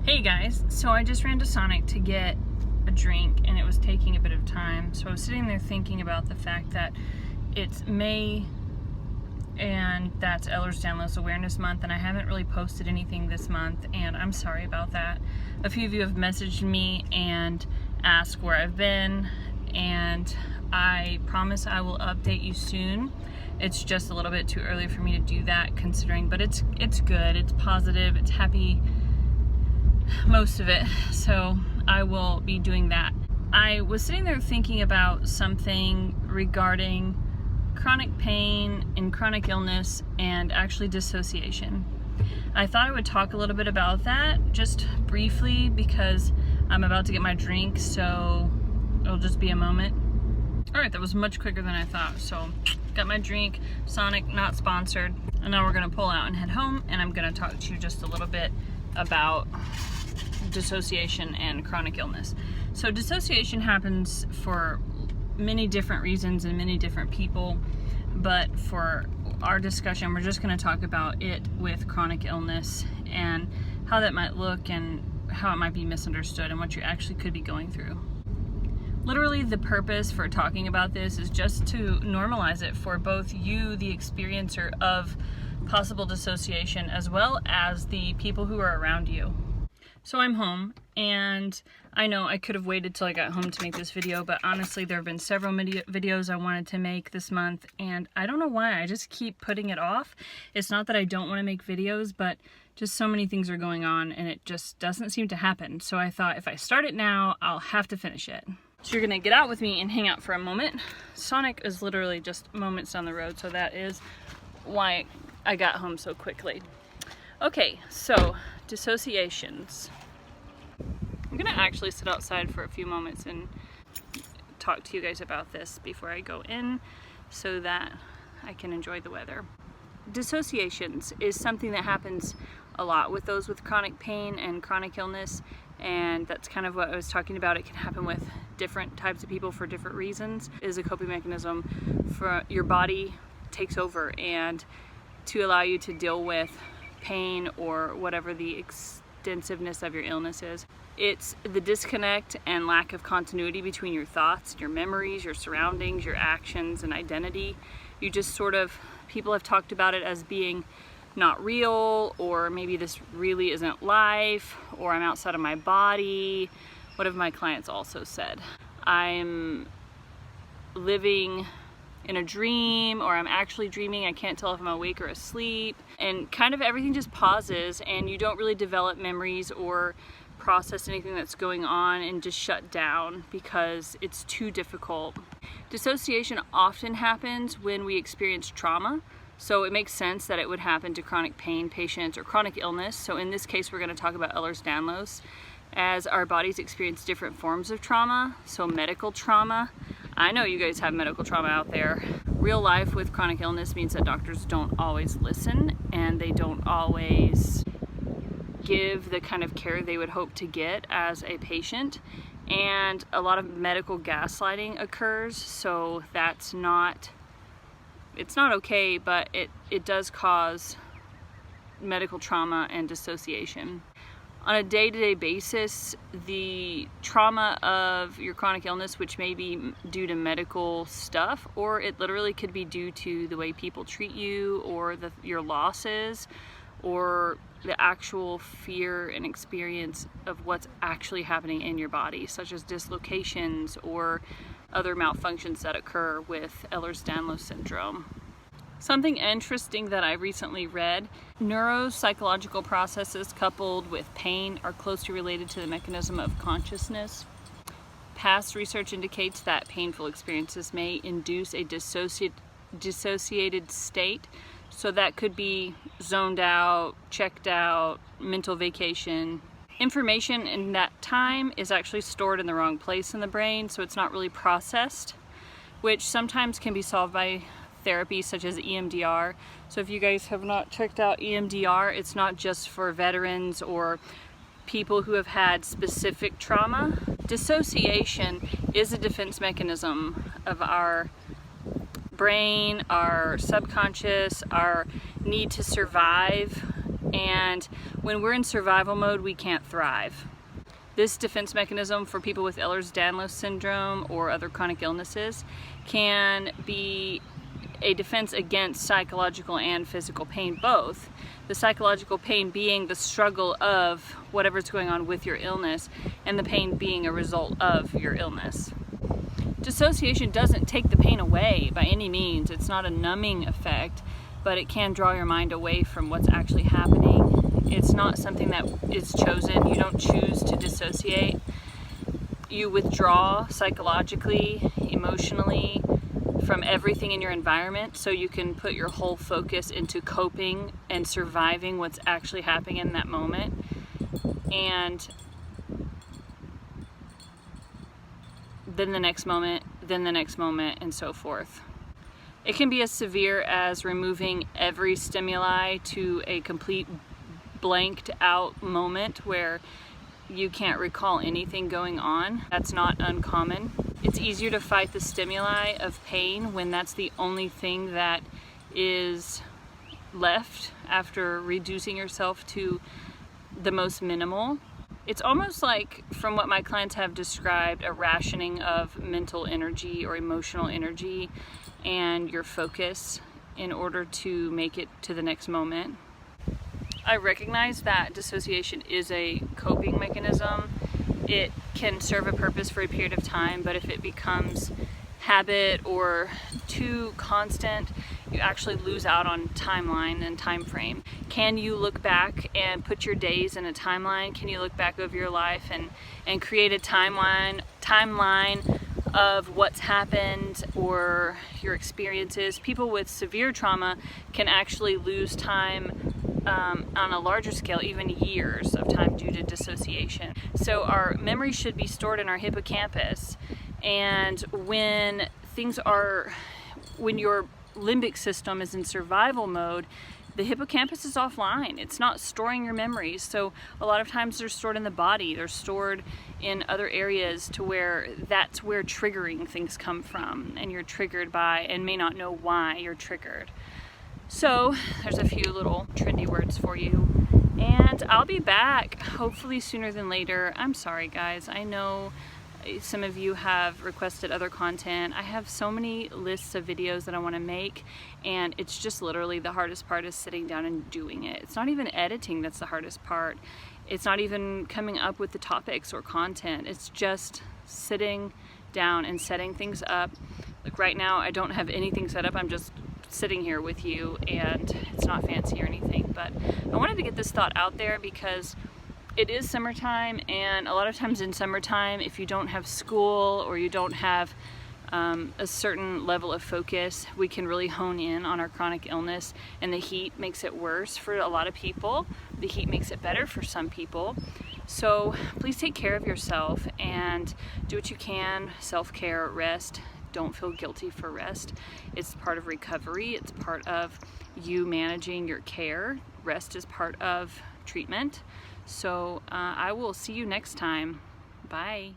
Hey guys, so I just ran to Sonic to get a drink and it was taking a bit of time. So I was sitting there thinking about the fact that it's May and that's Ehlers Danlos Awareness Month, and I haven't really posted anything this month, and I'm sorry about that. A few of you have messaged me and asked where I've been, and I promise I will update you soon. It's just a little bit too early for me to do that considering, but it's good, it's positive, it's happy, most of it, so I will be doing that. I was sitting there thinking about something regarding chronic pain and chronic illness and actually dissociation. I thought I would talk a little bit about that just briefly because I'm about to get my drink, so it'll just be a moment. Alright, that was much quicker than I thought. So got my drink, Sonic, not sponsored, and now we're gonna pull out and head home, and I'm gonna talk to you just a little bit about dissociation and chronic illness. So dissociation happens for many different reasons and many different people, but for our discussion we're just going to talk about it with chronic illness and how that might look and how it might be misunderstood and what you actually could be going through. Literally, the purpose for talking about this is just to normalize it for both you, the experiencer of possible dissociation, as well as the people who are around you. So I'm home, and I know I could have waited till I got home to make this video, but honestly there have been several videos I wanted to make this month, and I don't know why, I just keep putting it off. It's not that I don't want to make videos, but just so many things are going on and it just doesn't seem to happen. So I thought if I start it now, I'll have to finish it. So you're gonna get out with me and hang out for a moment. Sonic is literally just moments down the road, so that is why I got home so quickly. Okay, so dissociations. I'm gonna actually sit outside for a few moments and talk to you guys about this before I go in so that I can enjoy the weather. Dissociations is something that happens a lot with those with chronic pain and chronic illness, and that's kind of what I was talking about. It can happen with different types of people for different reasons. It is a coping mechanism for your body takes over and to allow you to deal with pain or whatever the extensiveness of your illness is. It's the disconnect and lack of continuity between your thoughts, your memories, your surroundings, your actions, and identity. You just sort of, people have talked about it as being not real, or maybe this really isn't life, or I'm outside of my body. What have my clients also said? I'm living in a dream, or I'm actually dreaming. I can't tell if I'm awake or asleep, and kind of everything just pauses and you don't really develop memories or process anything that's going on and just shut down because it's too difficult. Dissociation often happens when we experience trauma, so it makes sense that it would happen to chronic pain patients or chronic illness. So in this case we're going to talk about Ehlers Danlos, as our bodies experience different forms of trauma. So medical trauma, I know you guys have medical trauma out there. Real life with chronic illness means that doctors don't always listen and they don't always give the kind of care they would hope to get as a patient, and a lot of medical gaslighting occurs. So that's not, it's not okay, but it does cause medical trauma and dissociation. On a day-to-day basis, the trauma of your chronic illness, which may be due to medical stuff, or it literally could be due to the way people treat you, or your losses, or the actual fear and experience of what's actually happening in your body, such as dislocations or other malfunctions that occur with Ehlers-Danlos syndrome. Something interesting that I recently read, neuropsychological processes coupled with pain are closely related to the mechanism of consciousness. Past research indicates that painful experiences may induce a dissociated state. So that could be zoned out, checked out, mental vacation. Information in that time is actually stored in the wrong place in the brain, so it's not really processed, which sometimes can be solved by therapy such as EMDR. So if you guys have not checked out EMDR, it's not just for veterans or people who have had specific trauma. Dissociation is a defense mechanism of our brain, our subconscious, our need to survive And when we're in survival mode, we can't thrive. This defense mechanism for people with Ehlers Danlos syndrome or other chronic illnesses can be a defense against psychological and physical pain, both. The psychological pain being the struggle of whatever's going on with your illness, and the pain being a result of your illness. Dissociation doesn't take the pain away by any means. It's not a numbing effect, but it can draw your mind away from what's actually happening. It's not something that is chosen. You don't choose to dissociate. You withdraw psychologically, emotionally, from everything in your environment, so you can put your whole focus into coping and surviving what's actually happening in that moment. And then the next moment, then the next moment, and so forth. It can be as severe as removing every stimuli to a complete blanked out moment where you can't recall anything going on. That's not uncommon. It's easier to fight the stimuli of pain when that's the only thing that is left after reducing yourself to the most minimal. It's almost like, from what my clients have described, a rationing of mental energy or emotional energy and your focus in order to make it to the next moment. I recognize that dissociation is a coping mechanism. It can serve a purpose for a period of time, but if it becomes habit or too constant, you actually lose out on timeline and time frame. Can you look back and put your days in a timeline? Can you look back over your life and create a timeline of what's happened or your experiences? People with severe trauma can actually lose time on a larger scale, even years of time, due to dissociation. So our memory should be stored in our hippocampus, and when your limbic system is in survival mode, the hippocampus is offline. It's not storing your memories. So a lot of times they're stored in the body, they're stored in other areas, to where that's where triggering things come from, and you're triggered by and may not know why you're triggered. So there's a few little trendy words for you, and I'll be back hopefully sooner than later. I'm sorry guys, I know some of you have requested other content. I have so many lists of videos that I want to make, and it's just literally the hardest part is sitting down and doing it. It's not even editing that's the hardest part. It's not even coming up with the topics or content. It's just sitting down and setting things up. Like right now I don't have anything set up. I'm just sitting here with you, and it's not fancy or anything, but I wanted to get this thought out there because it is summertime, and a lot of times in summertime, if you don't have school or you don't have a certain level of focus, we can really hone in on our chronic illness, and the heat makes it worse for a lot of people. The heat makes it better for some people. So please take care of yourself and do what you can. Self-care, rest. Don't feel guilty for rest. It's part of recovery. It's part of you managing your care. Rest is part of treatment. So I will see you next time. Bye.